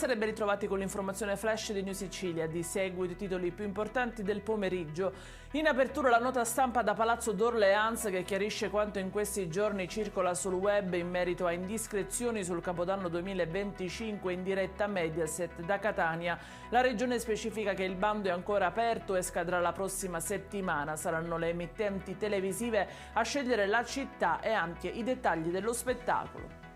Buonasera e ben ritrovati con l'informazione flash di New Sicilia. Di seguito i titoli più importanti del pomeriggio. In apertura la nota stampa da Palazzo d'Orléans che chiarisce quanto in questi giorni circola sul web in merito a indiscrezioni sul Capodanno 2025 in diretta Mediaset da Catania. La regione specifica che il bando è ancora aperto e scadrà la prossima settimana. Saranno le emittenti televisive a scegliere la città e anche i dettagli dello spettacolo.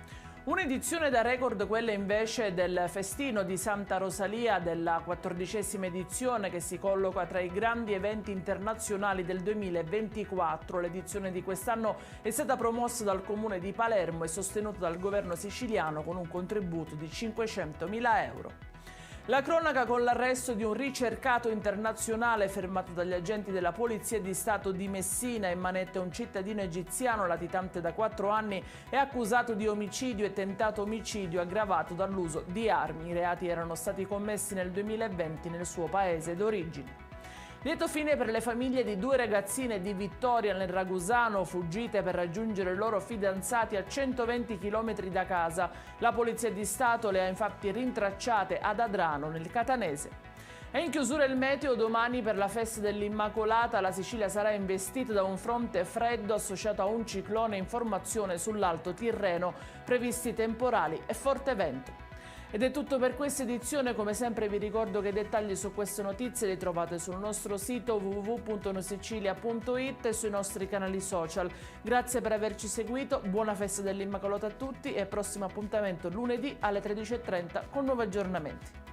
Un'edizione da record, quella invece del festino di Santa Rosalia della 14ª edizione che si colloca tra i grandi eventi internazionali del 2024. L'edizione di quest'anno è stata promossa dal Comune di Palermo e sostenuta dal governo siciliano con un contributo di 500.000 euro. La cronaca con l'arresto di un ricercato internazionale fermato dagli agenti della Polizia di Stato di Messina. In manette un cittadino egiziano latitante da 4 anni e accusato di omicidio e tentato omicidio aggravato dall'uso di armi. I reati erano stati commessi nel 2020 nel suo paese d'origine. Lieto fine per le famiglie di 2 ragazzine di Vittoria nel Ragusano, fuggite per raggiungere i loro fidanzati a 120 km da casa. La Polizia di Stato le ha infatti rintracciate ad Adrano, nel Catanese. E in chiusura il meteo, domani per la festa dell'Immacolata la Sicilia sarà investita da un fronte freddo associato a un ciclone in formazione sull'Alto Tirreno, previsti temporali e forte vento. Ed è tutto per questa edizione. Come sempre vi ricordo che i dettagli su queste notizie li trovate sul nostro sito www.newsicilia.it e sui nostri canali social. Grazie per averci seguito, buona festa dell'Immacolata a tutti e prossimo appuntamento lunedì alle 13:30 con nuovi aggiornamenti.